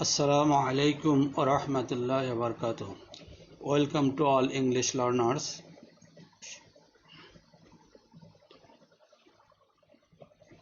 Assalamu alaikum wa rahmatullahi wa barakatuh. Welcome to all English learners.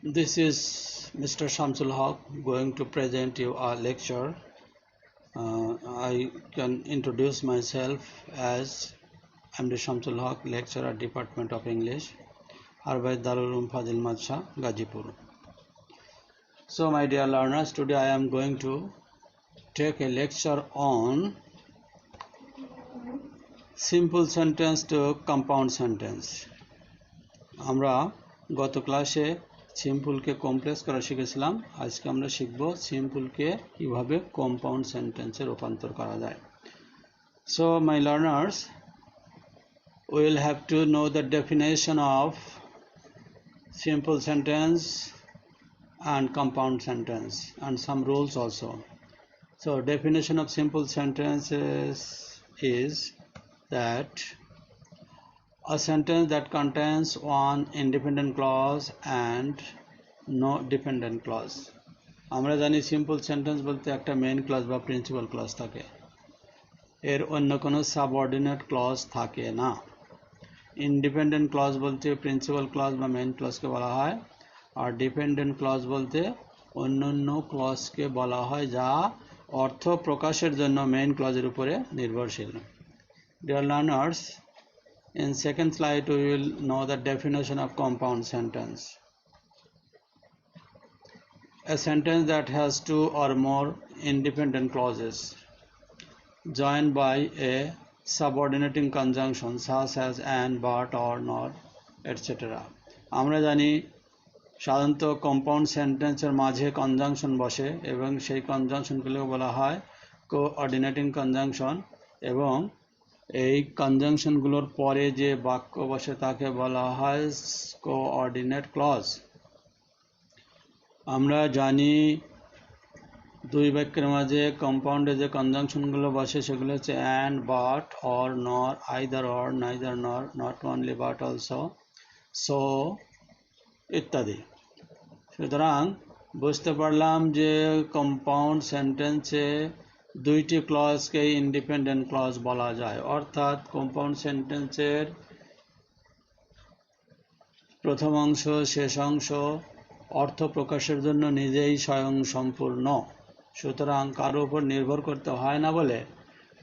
This is Mr. Shamsul Haq going to present you a lecture. I can introduce myself as MD Shamsul Haq, lecturer at Department of English, Harvard Darul Uloom Fazil Madshah, Gazipur. So my dear learners, today I am going to take a lecture on simple sentence to compound sentence. আমরা গত ক্লাসে সিম্পলকে complex করা শিখেছিলাম। আজকে আমরা শিখব সিম্পলকে কিভাবে compound সেন্টেন্সে রূপান্তর করা যায়। So my learners, we will have to know the definition of simple sentence and compound sentence and some rules also. So definition of simple sentences is that a sentence that contains one independent clause and no dependent clause. আমরা জানি simple sentence বলতে একটা main clause বা principal clause থাকে, এর অন্য কোনো subordinate clause থাকে না। ইন্ডিপেন্ডেন্ট ক্লজ বলতে প্রিন্সিপাল ক্লজ বা মেইন ক্লজকে বলা হয়, আর ডিপেন্ডেন্ট ক্লজ বলতে অন্যান্য ক্লজকে বলা হয় যা অর্থ প্রকাশের জন্য মেইন ক্লজের উপরে নির্ভরশীল। Dear learners, in second slide we will know the definition of compound sentence. A sentence that has two or more independent clauses joined by a subordinating conjunction such as and, but, or, not, etc. আমরা জানি সাধারণত compound সেন্টেন্সের মাঝে conjunction বসে এবং সেই কনজাংশনগুলো বলা হয় কোঅর্ডিনেটিং কনজাংশন, এবং এই কনজাংশনগুলোর পরে যে বাক্য বসে তাকে বলা হয় কোঅর্ডিনেট ক্লজ। আমরা জানি দুই বাক্যের মাঝে কম্পাউন্ডে যে কনজাংশনগুলো বসে সেগুলো হচ্ছে অ্যান্ড, বাট, অর, নর, আইদার অর, নাইদার নর, not only but also, so ইত্যাদি। সুতরাং বুঝতে পারলাম যে কম্পাউন্ড সেন্টেন্সে দুইটি ক্লজকে ইন্ডিপেন্ডেন্ট ক্লজ বলা যায়, অর্থাৎ কম্পাউন্ড সেন্টেন্সের প্রথম অংশ শেষ অংশ অর্থ প্রকাশের জন্য নিজেই স্বয়ং সম্পূর্ণ, সুতরাং কারো উপর নির্ভর করতে হয় না বলে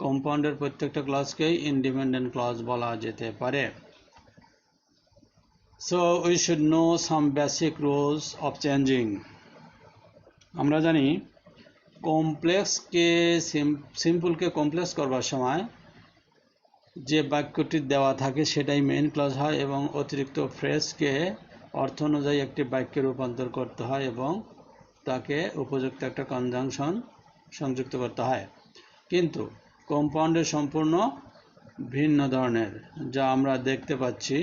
কম্পাউন্ডের প্রত্যেকটা ক্লজকেই ইন্ডিপেন্ডেন্ট ক্লজ বলা যেতে পারে। So we should know some basic rules of changing. আমরা জানি কমপ্লেক্সকে সিম্পলকে কমপ্লেক্স করবার সময় যে বাক্যটি দেওয়া থাকে সেটাই মেইন ক্লজ হয় এবং অতিরিক্ত ফ্রেজকে অর্থ অনুযায়ী একটি বাক্যে রূপান্তর করতে হয় এবং তাকে উপযুক্ত একটা কনজাংশন সংযুক্ত করতে হয়। কিন্তু কম্পাউন্ডের সম্পূর্ণ ভিন্ন ধরনের, যা আমরা দেখতে পাচ্ছি।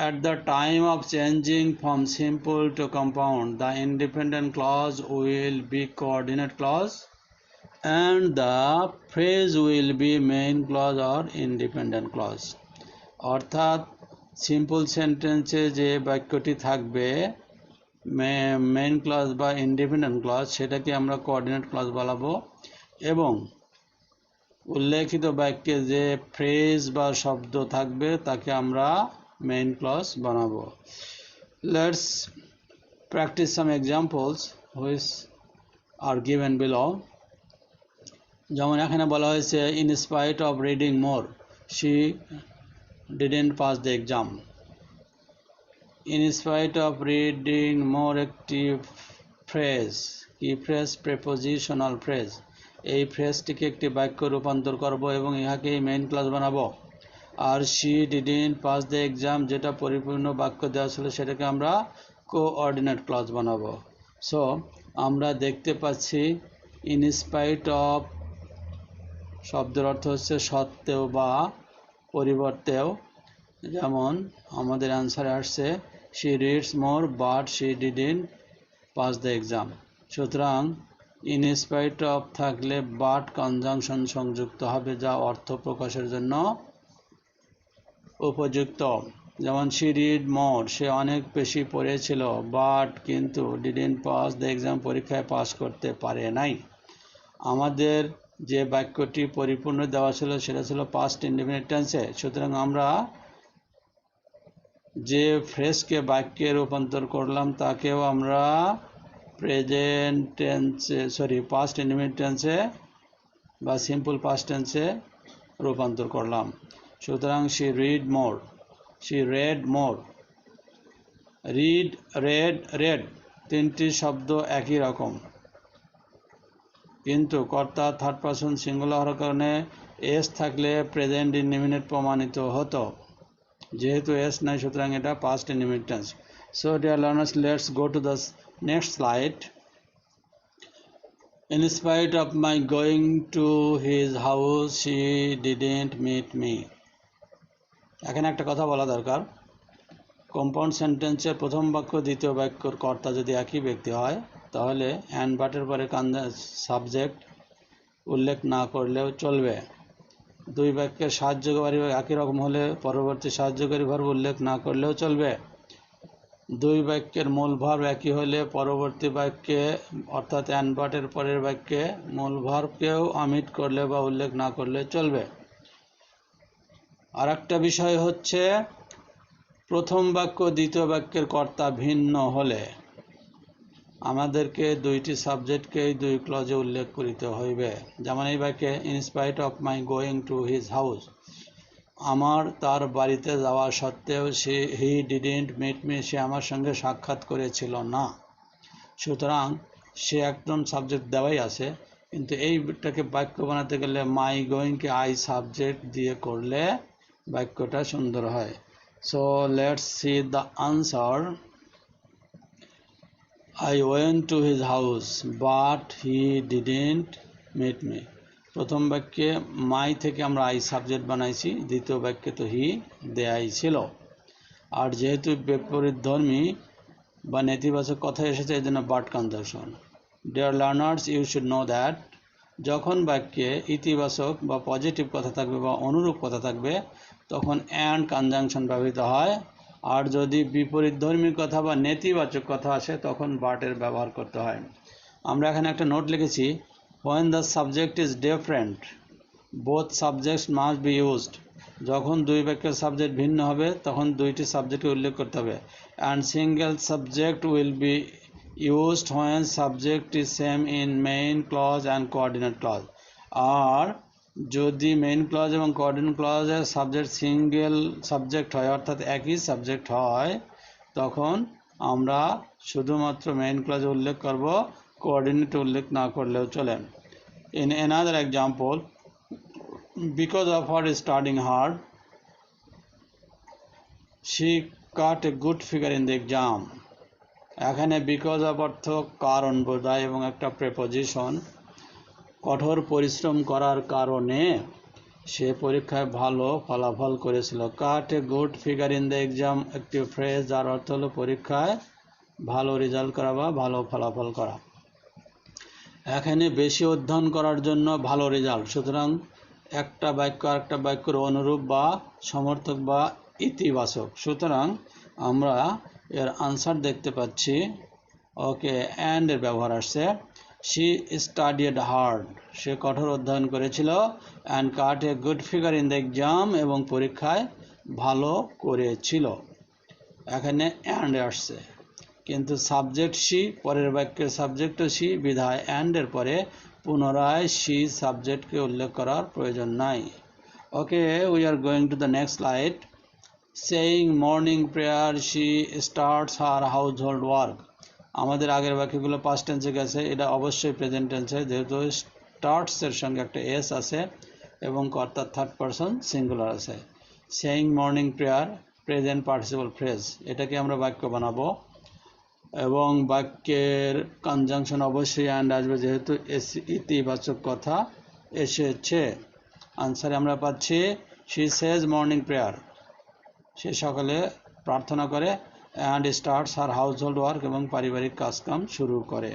At the time of changing from simple to compound, the independent clause will be coordinate clause and the phrase will be main clause or independent clause. অর্থাৎ সিম্পল সেন্টেন্সে যে বাক্যটি থাকবে মেইন ক্লজ বা ইন্ডিপেন্ডেন্ট ক্লজ সেটাকে আমরা coordinate clause বলাবো, এবং উল্লেখিত বাক্যে যে ফ্রেজ বা শব্দ থাকবে তাকে আমরা main clause banabo. Let's practice some examples which are given below. যেমন এখানে বলা হয়েছে in spite of reading more she didn't pass the exam. In spite of reading more একটি ফ্রেজ, কি ফ্রেজ? Prepositional phrase. এই ফ্রেজটিকে একটি বাক্য রূপান্তর করব এবং ইহাকেই মেইন ক্লজ বানাবো। আর she didn't pass the exam যেটা পরিপূর্ণ বাক্য দেওয়া ছিল সেটাকে আমরা কোঅর্ডিনেট ক্লজ বানাবো। সো আমরা দেখতে পাচ্ছি ইন স্পাইট অফ শব্দের অর্থ হচ্ছে সত্ত্বেও বা পরিবর্তেও, যেমন আমাদের অ্যান্সারে আসছে she reads more but she didn't pass the exam। সুতরাং ইন স্পাইট অফ থাকলে বাট কনজাংশন সংযুক্ত হবে যা অর্থ প্রকাশের জন্য উপযুক্ত। যেমন she read more, সে অনেক বেশি পড়েছিল, but কিন্তু didn't pass the exam, পরীক্ষায় পাস করতে পারে নাই। আমাদের যে বাক্যটি পরিপূর্ণ দেওয়া ছিল সেটা ছিল past indefinite tense-এ, সুতরাং আমরা যে ফ্রেজকে বাক্যে রূপান্তর করলাম তাকেও আমরা প্রেজেন্ট টেন্সে পাস্ট ইনডিফিনিট টেন্সে বা সিম্পল পাস্ট টেন্সে রূপান্তর করলাম। সুতরাং she read more, she read more, read, read তিনটি শব্দ একই রকম, কিন্তু কর্তা থার্ড পারসন সিঙ্গুলার হওয়ার কারণে এস থাকলে প্রেজেন্ট ইনডিফিনিট প্রমাণিত হতো, যেহেতু এস নাই সুতরাং এটা past indefinite tense. So dear learners, let's go to the next slide. In spite of my going to his house, she didn't meet me. এখানে একটা কথা বলা দরকার, কম্পাউন্ড সেন্টেন্সের প্রথম বাক্য দ্বিতীয় বাক্যর কর্তা যদি একই ব্যক্তি হয় তাহলে অ্যান্ড বাটের পরে সাবজেক্ট উল্লেখ না করলেও চলবে। দুই বাক্যের সাহায্যকারী একই রকম হলে পরবর্তী সাহায্যকারী ভার্ব উল্লেখ না করলেও চলবে। দুই বাক্যের মূল ভার্ব একই হলে পরবর্তী বাক্যে অর্থাৎ অ্যান্ড বাটের পরের বাক্যে মূল ভার্বকেও অমিট করলে বা উল্লেখ না করলে চলবে। আর একটা বিষয় হচ্ছে, প্রথম বাক্য দ্বিতীয় বাক্যের কর্তা ভিন্ন হলে আমাদেরকে দুইটি সাবজেক্টকেই দুই ক্লজে উল্লেখ করিতে হইবে। যেমন এই বাক্যে in spite of my going to his house, আমার তার বাড়িতে যাওয়া সত্ত্বেও হি ডিডেন্ট মিট মি, সে আমার সঙ্গে সাক্ষাৎ করেছিল না। সুতরাং সে একদম সাবজেক্ট দেওয়াই আছে, কিন্তু এইটাকে বাক্য বানাতে গেলে মাই গোয়িংকে আই সাবজেক্ট দিয়ে করলে বাক্যটা সুন্দর হয়। So let's see the answer. I went to his house, but he didn't meet me. প্রথম বাক্যে মাই থেকে আমরা আই সাবজেক্ট বানাইছি, দ্বিতীয় বাক্যে তো হি দেয়াই ছিল। আর যেহেতু বিপরীতধর্মী বা নেতিবাচক কথা এসেছে এই জন্য but conjunction. Dear learners, you should know that যখন বাক্যে ইতিবাচক বা পজিটিভ কথা থাকবে বা অনুরূপ কথা থাকবে তখন অ্যান্ড কনজাংশন ব্যবহৃত হয়, আর যদি বিপরীতধর্মী কথা বা নেতিবাচক কথা আসে তখন বাটের ব্যবহার করতে হয়। আমরা এখানে একটা নোট লিখেছি, when the subject is different both subjects must be used, যখন দুই বাক্যের সাবজেক্ট ভিন্ন হবে তখন দুইটি সাবজেক্টকে উল্লেখ করতে হবে। and single subject will be used when subject is same in main clause and coordinate clause, আর যদি মেইন ক্লজ এবং কোঅর্ডিনেট ক্লজের সাবজেক্ট সিঙ্গেল সাবজেক্ট হয় অর্থাৎ একই সাবজেক্ট হয় তখন আমরা শুধুমাত্র মেইন ক্লজে উল্লেখ করব, কোঅর্ডিনেটে উল্লেখ না করলেও চলে। In another example, because of her studying hard she cut a good figure in the exam. এখানে বিকজ অফ অর্থ কারণ বোঝায় এবং একটা প্রেপোজিশন। কঠোর পরিশ্রম করার কারণে সে পরীক্ষায় ভালো ফলাফল করেছিল। Cut a good figure in the exam একটি ফ্রেজ যার অর্থ হলো পরীক্ষায় ভালো রেজাল্ট করা বা ভালো ফলাফল করা। এখানে বেশি অধ্যয়ন করার জন্য ভালো রেজাল্ট, সুতরাং একটা বাক্য আর একটা বাক্যের অনুরূপ বা সমর্থক বা ইতিবাচক, সুতরাং আমরা এর আনসার দেখতে পাচ্ছি। ওকে, অ্যান্ড এর ব্যবহার আসছে। She studied hard, সে কঠোর অধ্যয়ন করেছিল। and got a good figure in the exam, এবং পরীক্ষায় ভালো করেছিল। এখানে and আসছে, কিন্তু সাবজেক্ট she, পরের বাক্যের সাবজেক্টও she, বিধায় and এর পরে পুনরায় she সাবজেক্টকে উল্লেখ করার প্রয়োজন নাই। ওকে, we are going to the next slide. saying morning prayer, she starts her household work. আমাদের আগের বাক্যগুলো পাস্ট টেন্সে গেছে, এটা অবশ্যই প্রেজেন্ট টেন্সে, যেহেতু স্টার্টস এর সঙ্গে একটা এস আছে এবং কর্তা থার্ড পারসন সিঙ্গুলার আছে। Saying morning prayer present participle phrase, এটাকে আমরা বাক্য বানাবো এবং বাক্যের কনজাংশন অবশ্যই অ্যান্ড আসবে যেহেতু ইতিবাচক কথা এসেছে। আনসারে আমরা পাচ্ছি শি সেজ মর্নিং প্রেয়ার, সে সকালে প্রার্থনা করে, and starts her household work, এবং পারিবারিক কাজকাম শুরু করে।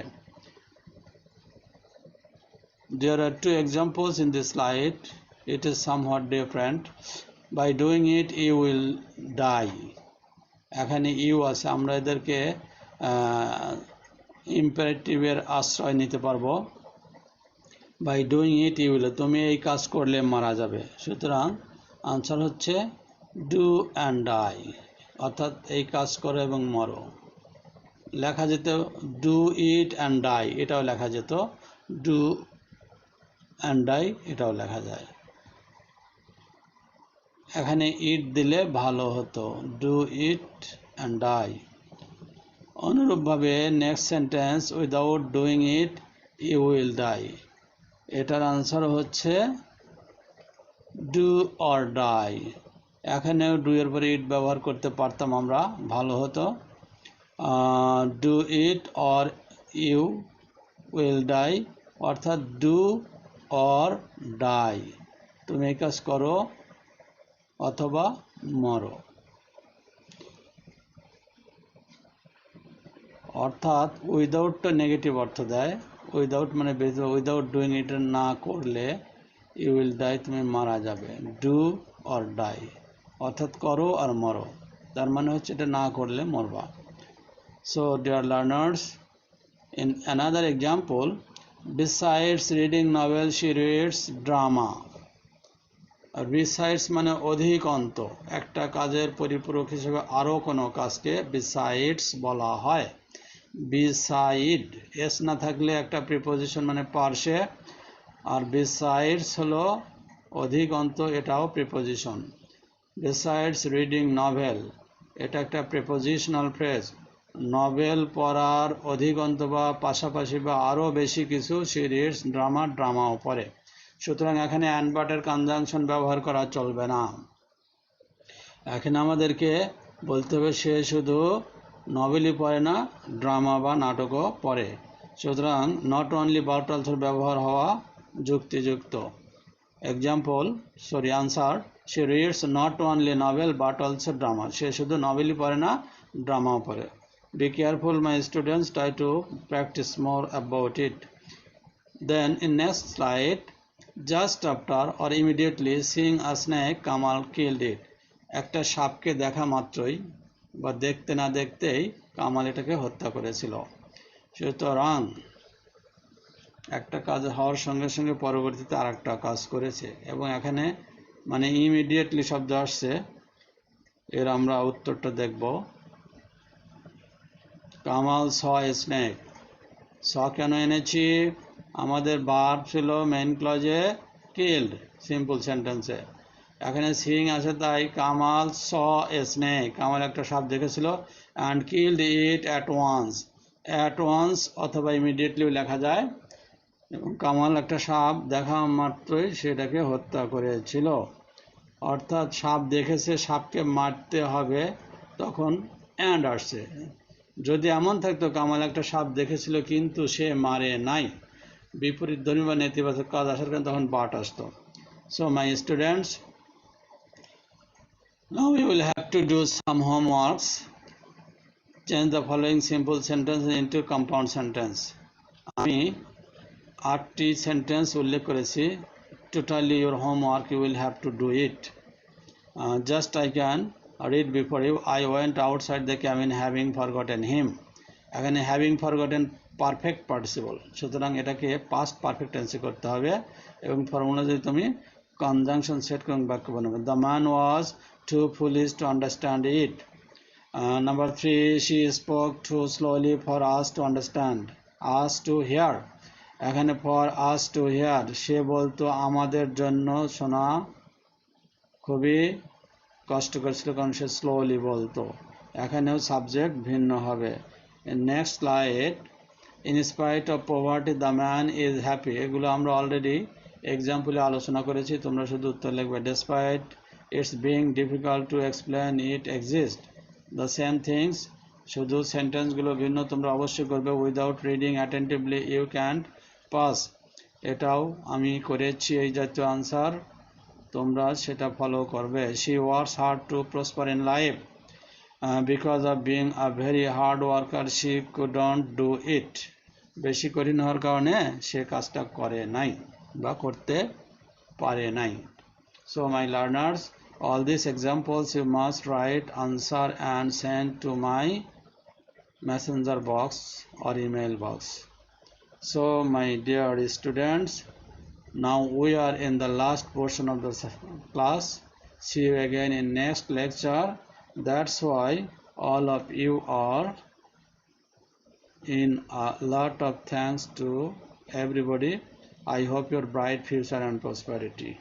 There are two examples in this slide. It is somewhat different. By doing it you will die. এখানে ইউ আছে, আমরা এদেরকে ইম্পারেটিভের আশ্রয় নিতে পারবো। By doing it you will, তুমি এই কাজ করলে মারা যাবে। সুতরাং আনসার হচ্ছে ডু অ্যান্ড ডাই, অর্থাৎ এই কাজ করো এবং মরো। লেখা যেত ডু ইট অ্যান্ড ডাই, এটাও লেখা যেত ডু অ্যান্ড ডাই, এটাও লেখা যায়। এখানে ইট দিলে ভালো হতো, ডু ইট অ্যান্ড ডাই। অনুরূপভাবে next sentence, without doing it you will die, এটার আনসার হচ্ছে ডু অর ডাই। এখানেও ডু এর পরে ইট ব্যবহার করতে পারতাম আমরা, ভালো হতো। Do it or you will die, অর্থাৎ ডু অর ডাই, তুমি এই কাজ করো অথবা মরো। অর্থাৎ উইদাউটটা নেগেটিভ অর্থ দেয়, উইদাউট মানে উইদাউট ডুইং ইট না করলে ইউ উইল ডাই, তুমি মারা যাবে। ডু অর ডাই অর্থাৎ করো আর মরো, তার মানে হচ্ছে এটা না করলে মরবা। So dear learners, in another example, besides reading novel she reads drama. Besides মানে অধিকন্ত, একটা কাজের পরিপূরক হিসেবে আরো কোনো কাজকে besides বলা হয়। beside এস না থাকলে একটা প্রিপোজিশন মানে পার্শ্বে, আর besides হলো অধিকন্ত, এটাও প্রিপোজিশন। besides reading novel, এটা একটা প্রিপোজিশনাল ফ্রেজ। নভেল পড়ার অধিকন্ত বা পাশাপাশি বা আরও বেশি কিছু, সে রিডস ড্রামা, ড্রামাও পড়ে। সুতরাং এখানে অ্যান্ড বাটের কনজাংশন ব্যবহার করা চলবে না। এখানে আমাদেরকে বলতে হবে সে শুধু নভেলই পড়ে না, ড্রামা বা নাটকও পড়ে। সুতরাং নট অনলি বাট অলসোর ব্যবহার হওয়া যুক্তিযুক্ত। Answer, she reads not only novel but also drama, সে শুধু নভেলই পড়ে না, ড্রামাও পড়ে। Be careful, my students, try to practice more about it. Then in next slide, just after or immediately seeing a snake, Kamal killed it. একটা সাপকে দেখা মাত্রই বা দেখতে না দেখতেই কামাল এটাকে হত্যা করেছিল। সুতরাং একটা কাজ হওয়ার সঙ্গে সঙ্গে পরবর্তীতে আর একটা কাজ করেছে, এবং এখানে মানে ইমিডিয়েটলি শব্দ আসছে, এর আমরা উত্তরটা দেখব। কামাল স এ স্নেক, স কেন এনেছি, আমাদের ভার্ব ছিল মেইন ক্লজে কিল্ড, সিম্পল সেন্টেন্সে। এখানে সিং আছে তাই Kamal saw a snake, Kamal একটা সাপ দেখেছিল, and killed it at once, at once অথবা ইমিডিয়েটলিও লেখা যায়, এবং কামাল একটা সাপ দেখা মাত্রই সেটাকে হত্যা করেছিল। অর্থাৎ সাপ দেখেছে, সাপকে মারতে হবে, তখন অ্যান্ড আসছে। যদি এমন থাকতো কামাল একটা সাপ দেখেছিল কিন্তু সে মারে নাই, বিপরীত ধ্বনি বা নেতিবাচক কাজ আসার কারণে তখন বাট আসতো। So my students, now we will have to do some homeworks. Change the following simple sentence into compound sentence. আমি 8টি সেন্টেন্স উল্লেখ করেছি। Totally your homework, you will have to do it. Just I can read before you. I went outside the cabin having forgotten him. এখানে having forgotten perfect participle, সুতরাং এটাকে past perfect টেন্সে করতে হবে, এবং ফর্মুলা যদি তুমি কনজাংশন সেট করে বাক্য বানাবে। The man was too foolish to understand it. Number 3, she spoke too slowly for us to understand. us to hear, এখানে for us to hear, সে বলতো আমাদের জন্য শোনা খুবই কষ্টকর ছিল কারণ সে স্লোলি বলতো। এখানেও সাবজেক্ট ভিন্ন হবে। Next slide, in spite of poverty the man is happy, এগুলো আমরা অলরেডি এক্সাম্পলে আলোচনা করেছি, তোমরা শুধু উত্তর লিখবে। Despite its being difficult to explain it exist, the same things, শুধু সেন্টেন্সগুলো ভিন্ন, তোমরা অবশ্যই করবে। Without reading attentively you can't pass, এটাও আমি করেছি এই জাতীয় আনসার, তোমরা সেটা ফলো করবে। She works hard to prosper in life, because of being a very hard worker she couldn't do it, বেশি কঠিন হওয়ার কারণে সে কাজটা করে নাই বা করতে পারে নাই। So my learners, All these examples you must write, answer and send to my messenger box or email box. So my dear students, now we are in the last portion of the class. See you again in next lecture. That's why all of you are in a lot of thanks to everybody. I hope your bright future and prosperity.